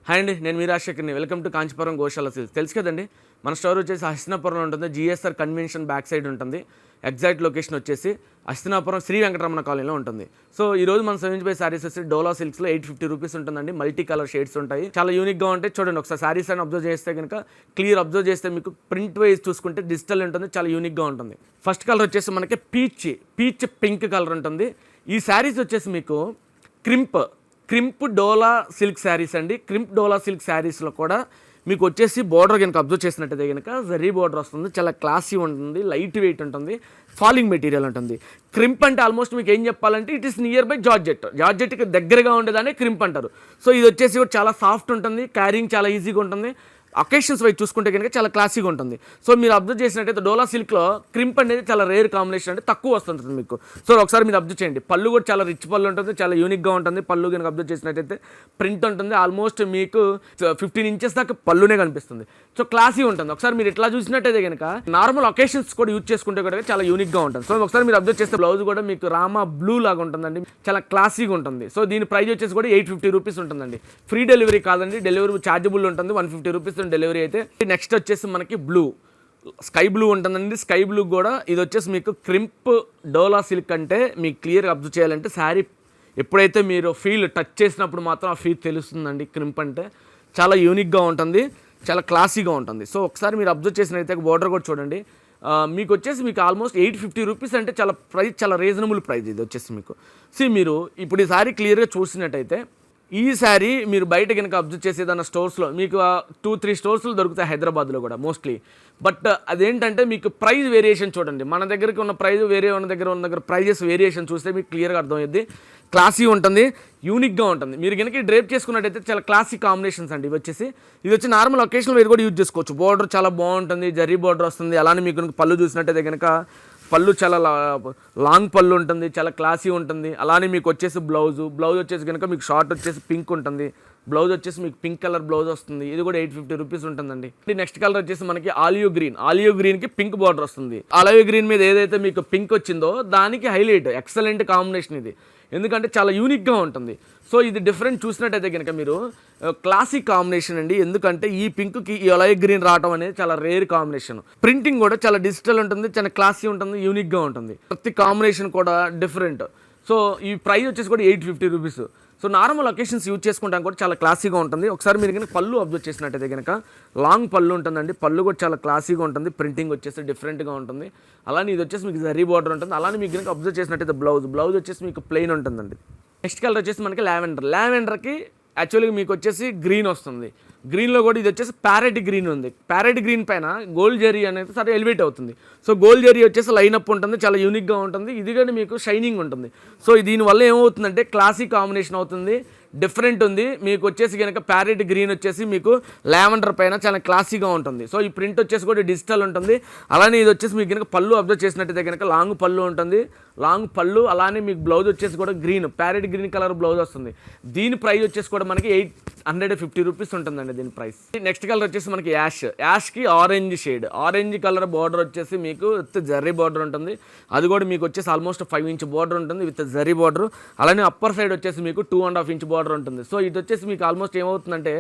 Hi అండి, నేను మీ రాజశేఖర్ని. Welcome to Kanchipuram Goshala silks. తెలుసు కదండి, మన స్టోర్ వచ్చేసి హస్తినాపురంలో ఉంటుంది. జిఎస్ఆర్ కన్వెన్షన్ బ్యాక్ సైడ్ ఉంటుంది. ఎగ్జాక్ట్ లొకేషన్ వచ్చేసి హస్తినాపురం శ్రీ వెంకటరమణ కాలనీలో ఉంటుంది. సో ఈ రోజు మనం సెవెంటీ శారీస్ వచ్చి డోలా సిల్క్స్లో 850 రూపీస్ ఉంటుందండి. మల్టీ కలర్ షేడ్స్ ఉంటాయి, చాలా యూనిక్గా ఉంటాయి. చూడండి ఒకసారి శారీస్ అని అబ్జర్వ్ చేస్తే కనుక క్లియర్ అబ్జర్వ్ చేస్తే మీకు ప్రింట్ వైజ్ చూసుకుంటే డిజిటల్ ఉంటుంది, చాలా యూనిక్గా ఉంటుంది. ఫస్ట్ కలర్ వచ్చేసి మనకి పీచ్ పింక్ కలర్ ఉంటుంది. ఈ శారీస్ వచ్చేసి మీకు క్రింప్ డోలా సిల్క్ శారీస్ అండి. క్రింప్ డోలా సిల్క్ శారీస్లో కూడా మీకు వచ్చేసి బోర్డర్ కనుక అబ్జర్వ్ చేసినట్టయితే కనుక జరీ బోర్డర్ వస్తుంది, చాలా క్లాసీ ఉంటుంది, లైట్ వెయిట్ ఉంటుంది, ఫాలింగ్ మెటీరియల్ ఉంటుంది. క్రింప్ అంటే ఆల్మోస్ట్ మీకు ఏం చెప్పాలంటే ఇట్ ఈస్ నియర్ బై జార్జెట్కి దగ్గరగా ఉండేదాన్ని క్రింప్ అంటారు. సో ఇది వచ్చేసి కూడా చాలా సాఫ్ట్ ఉంటుంది, క్యారింగ్ చాలా ఈజీగా ఉంటుంది. అకేషన్స్ వైజ్ చూసుకుంటే కనుక చాలా క్లాసీగా ఉంటుంది. సో మీరు అబ్జర్వ్ చేసినట్టయితే డోలా సిల్క్లో క్రింప్ అనేది చాలా రేర్ కాంబినేషన్, అంటే తక్కువ వస్తుంటుంది మీకు. సో ఒకసారి మీరు అబ్జర్వ్ చేయండి, పళ్ళు కూడా చాలా రిచ్ పళ్ళు ఉంటుంది, చాలా యూనిక్గా ఉంటుంది. పళ్ళు కనుక అబ్జర్వ్ చేసినట్టయితే ప్రింట్ ఉంటుంది, ఆల్మోస్ట్ మీకు 15 ఇంచెస్ దాకా పళ్ళునే కనిపిస్తుంది. సో క్లాసీ ఉంటుంది. ఒకసారి మీరు ఇట్లా చూసినట్టయితే కనుక నార్మల్ అకేషన్స్ కూడా యూజ్ చేసుకుంటే కూడా చాలా యూనిక్గా ఉంటుంది. సో ఒకసారి మీరు అబ్జర్వ్ చేస్తే బ్లౌజ్ కూడా మీకు రామా బ్లూ లాగా ఉంటుందండి, చాలా క్లాసీగా ఉంటుంది. సో దీని ప్రైస్ వచ్చేసి కూడా 850 రూపీస్ ఉంటుందండి. ఫ్రీ డెలివరీ కాదండి, డెలివరీ ఛార్జబుల్ ఉంటుంది, 150 రూపీస్ డెలివరీ అయితే. నెక్స్ట్ వచ్చేసి మనకి స్కై బ్లూ ఉంటుందండి. స్కై బ్లూ కూడా ఇది వచ్చేసి మీకు క్రింప్ డోలా సిల్క్ అంటే మీకు క్లియర్గా అబ్జర్వ్ చేయాలంటే శారీ ఎప్పుడైతే మీరు టచ్ చేసినప్పుడు మాత్రం ఆ ఫీల్ తెలుస్తుందండి. క్రింప్ అంటే చాలా యూనిక్గా ఉంటుంది, చాలా క్లాసీగా ఉంటుంది. సో ఒకసారి మీరు అబ్జర్వ్ చేసినట్టయితే బోర్డర్ కూడా చూడండి. మీకు వచ్చేసి మీకు ఆల్మోస్ట్ 850 రూపీస్ అంటే చాలా రీజనబుల్ ప్రైస్ ఇది వచ్చేసి మీకు. మీరు ఇప్పుడు ఈ శారీ క్లియర్గా చూసినట్టయితే ఈ శారీ మీరు బయట కనుక అబ్జర్వ్ చేసేదన్న స్టోర్స్లో మీకు 2-3 స్టోర్స్లో దొరుకుతాయి హైదరాబాద్లో కూడా మోస్ట్లీ. బట్ అదేంటంటే మీకు ప్రైస్ వేరియేషన్ చూడండి, మన దగ్గరికి ఉన్న ప్రైస్ వేరే ఉన్న దగ్గర ప్రైజెస్ వేరియేషన్ చూస్తే మీకు క్లియర్గా అర్థమవుద్ది. క్లాసీ ఉంటుంది, యూనిక్గా ఉంటుంది. మీరు కనుక డ్రేప్ చేసుకున్నట్టయితే చాలా క్లాసీ కాంబినేషన్స్ అండి. ఇది వచ్చి నార్మల్ ఒకేషనల్ వేర్ కూడా యూజ్ చేసుకోవచ్చు. బోర్డర్ చాలా బాగుంటుంది, జరీ బోర్డర్ వస్తుంది. అలానే మీకు కనుక పళ్ళు చూసినట్టయితే కనుక పళ్ళు చాలా లాంగ్ పళ్ళు ఉంటుంది, చాలా క్లాసీ ఉంటుంది. అలానే మీకు వచ్చేసి బ్లౌజ్ వచ్చేసి కనుక మీకు షార్ట్ వచ్చేసి పింక్ ఉంటుంది. బ్లౌజ్ వచ్చేసి మీకు పింక్ కలర్ బ్లౌజ్ వస్తుంది. ఇది కూడా 850 రూపీస్ ఉంటుందండి. నెక్స్ట్ కలర్ వచ్చేసి మనకి ఆలియో గ్రీన్కి పింక్ బార్డర్ వస్తుంది. ఆలియో గ్రీన్ మీద ఏదైతే మీకు పింక్ వచ్చిందో దానికి హైలైట్, ఎక్సలెంట్ కాంబినేషన్ ఇది, ఎందుకంటే చాలా యూనిక్గా ఉంటుంది. సో ఇది డిఫరెంట్ చూసినట్టయితే కనుక మీరు క్లాసిక్ కాంబినేషన్ అండి. ఎందుకంటే ఈ పింక్కి ఈ ఆలియో గ్రీన్ రావడం అనేది చాలా రేర్ కాంబినేషన్. ప్రింటింగ్ కూడా చాలా డిజిటల్ ఉంటుంది, చాలా క్లాసీ ఉంటుంది, యూనిక్గా ఉంటుంది. ప్రతి కాంబినేషన్ కూడా డిఫరెంట్. సో ఈ ప్రైస్ వచ్చేసి కూడా 850 rupees. So normal occasions use చేసుకుంటాం కూడా చాలా క్లాసీగా ఉంటుంది. ఒకసారి మీరు కనుక పళ్ళు అబ్జర్వ్ చేసినట్టయితే కనుక లాంగ్ పళ్ళు ఉంటుందండి. పళ్ళు కూడా చాలా క్లాసీగా ఉంటుంది, ప్రింటింగ్ వచ్చేసి డిఫరెంట్గా ఉంటుంది. అలానే ఇది వచ్చేసి మీకు జరీ బార్డర్ ఉంటుంది. అలానే మీకు కనుక అబ్జర్వ్ చేసినట్టయితే బ్లౌజ్ వచ్చేసి మీకు ప్లెయిన్ ఉంటుందండి. నెక్స్ట్ కలర్ వచ్చేసి మనకి లావెండర్కి యాక్చువల్గా మీకు వచ్చేసి గ్రీన్ వస్తుంది. గ్రీన్లో కూడా ఇది వచ్చేసి ప్యారెట్ గ్రీన్ ఉంది. ప్యారెట్ గ్రీన్ పైన గోల్డ్ జరీ అనేది సరే ఎలివేట్ అవుతుంది. సో గోల్డ్ జరీ వచ్చేసి లైనప్ ఉంటుంది, చాలా యూనిక్గా ఉంటుంది. ఇది కానీ మీకు షైనింగ్ ఉంటుంది. సో దీనివల్ల ఏమవుతుందంటే క్లాసిక్ కాంబినేషన్ అవుతుంది, డిఫరెంట్ ఉంది. మీకు వచ్చేసి కనుక ప్యారెట్ గ్రీన్ వచ్చేసి మీకు లావెండర్ పైన చాలా క్లాసీగా ఉంటుంది. సో ఈ ప్రింట్ వచ్చేసి కూడా డిజిటల్ ఉంటుంది. అలానే ఇది వచ్చేసి మీకు కనుక పళ్ళు అబ్జర్వ్ చేసినట్టయితే కనుక లాంగ్ పళ్ళు ఉంటుంది, అలానే మీకు బ్లౌజ్ వచ్చేసి కూడా ప్యారెట్ గ్రీన్ కలర్ బ్లౌజ్ వస్తుంది. దీని ప్రైస్ వచ్చేసి కూడా మనకి 850 రూపీస్ ఉంటుందండి దీని ప్రైస్. నెక్స్ట్ కలర్ వచ్చేసి మనకి యాష్కి ఆరెంజ్ కలర్ బార్డర్ వచ్చేసి మీకు విత్ జరీ బార్డర్ ఉంటుంది. అది కూడా మీకు వచ్చేసి ఆల్మోస్ట్ 5 ఇంచ్ బార్డర్ ఉంటుంది విత్ జరీ బార్డర్. అలానే అప్పర్ సైడ్ వచ్చేసి మీకు 2.5 ఇంచ్ బార్డర్ ఉంటుంది. సో ఇది వచ్చేసి మీకు ఆల్మోస్ట్ ఏమవుతుందంటే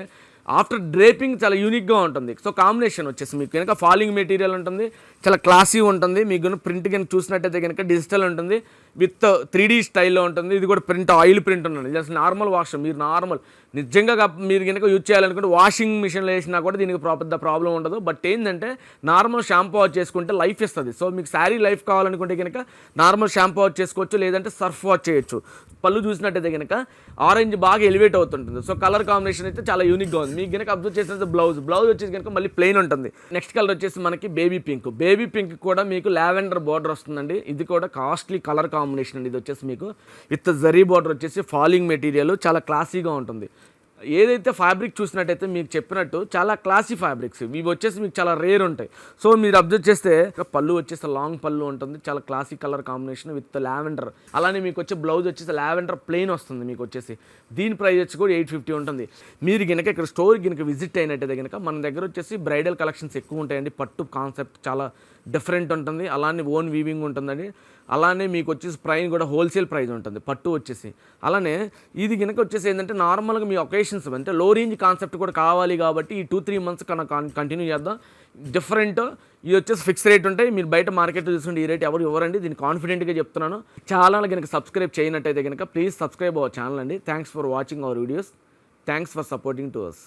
ఆఫ్టర్ డ్రేపింగ్ చాలా యూనిక్గా ఉంటుంది. సో కాంబినేషన్ వచ్చేసి మీకు కనుక ఫాలింగ్ మెటీరియల్ ఉంటుంది, చాలా క్లాసీ ఉంటుంది. మీకు ప్రింట్ కనుక చూసినట్టయితే కనుక డిజిటల్ ఉంటుంది, విత్ 3D స్టైల్లో ఉంటుంది. ఇది కూడా ఆయిల్ ప్రింట్ ఉంటుంది. జస్ట్ నార్మల్ వాష్, మీరు నిజంగా మీరు కనుక యూజ్ చేయాలనుకుంటే వాషింగ్ మిషన్లో వేసినా కూడా దీనికి ప్రాబ్లం ఉండదు. బట్ ఏంటంటే నార్మల్ షాంపూ వాష్ చేసుకుంటే లైఫ్ ఇస్తుంది. సో మీకు శారీ లైఫ్ కావాలనుకుంటే కనుక నార్మల్ షాంపూ వాష్ చేసుకోవచ్చు, లేదంటే సర్ఫ్ వాష్ చేయొచ్చు. పళ్ళు చూసినట్టయితే కనుక ఆరెంజ్ బాగా ఎలివేట్ అవుతుంటుంది. సో కలర్ కాంబినేషన్ అయితే చాలా యూనిక్గా ఉంది. మీకు కనుక అబ్జర్వ్ చేసినట్టు బ్లౌజ్ వచ్చేసి కనుక మళ్ళీ ప్లెయిన్ ఉంటుంది. నెక్స్ట్ కలర్ వచ్చేసి మనకి బేబీ పింక్ కూడా మీకు లావెండర్ బార్డర్ వస్తుందండి. ఇది కూడా కాస్ట్లీ కలర్ కాంబినేషన్ అండి. ఇది వచ్చేసి మీకు విత్ జరీ బార్డర్ వచ్చేసి ఫాలింగ్ మెటీరియల్, చాలా క్లాసీగా ఉంటుంది. ఏదైతే ఫ్యాబ్రిక్ చూసినట్టయితే మీకు చెప్పినట్టు చాలా క్లాసీ ఫ్యాబ్రిక్స్ ఇవి వచ్చేసి మీకు చాలా రేర్ ఉంటాయి. సో మీరు అబ్జర్వ్ చేస్తే పళ్ళు వచ్చేసి లాంగ్ పళ్ళు ఉంటుంది, చాలా classy colour combination with lavender. అలానే మీకు వచ్చే బ్లౌజ్ వచ్చేసి లావెండర్ ప్లెయిన్ వస్తుంది. మీకు వచ్చేసి దీని ప్రైస్ వచ్చి కూడా 850 ఉంటుంది. మీరు కనుక ఇక్కడ స్టోర్ కనుక విజిట్ అయినట్టయితే కనుక మన దగ్గర వచ్చేసి బ్రైడల్ కలెక్షన్స్ ఎక్కువ ఉంటాయండి. పట్టు కాన్సెప్ట్ చాలా డిఫరెంట్ ఉంటుంది, అలానే ఓన్ వీవింగ్ ఉంటుందండి. అలానే మీకు వచ్చేసి ప్రైస్ కూడా హోల్సేల్ ప్రైస్ ఉంటుంది పట్టు వచ్చేసి. అలానే ఇది కనుక వచ్చేసి ఏంటంటే నార్మల్గా మీ ఒకేషన్స్ అంటే లో రేంజ్ కాన్సెప్ట్ కూడా కావాలి కాబట్టి ఈ 2-3 మంత్స్ కన్నా కంటిన్యూ చేద్దాం. డిఫరెంట్ ఇది వచ్చేసి ఫిక్స్ రేట్ ఉంటాయి. మీరు బయట మార్కెట్లో చూసుకుంటే ఈ రేట్ ఎవరు ఇవ్వరండి, దీన్ని కాన్ఫిడెంట్గా చెప్తున్నాను. ఛానల్ కనుక సబ్స్క్రైబ్ చేయనట్టయితే కనుక ప్లీజ్ సబ్స్క్రైబ్ అవర్ ఛానల్ అండి. Thanks for watching our videos. Thanks for supporting to us.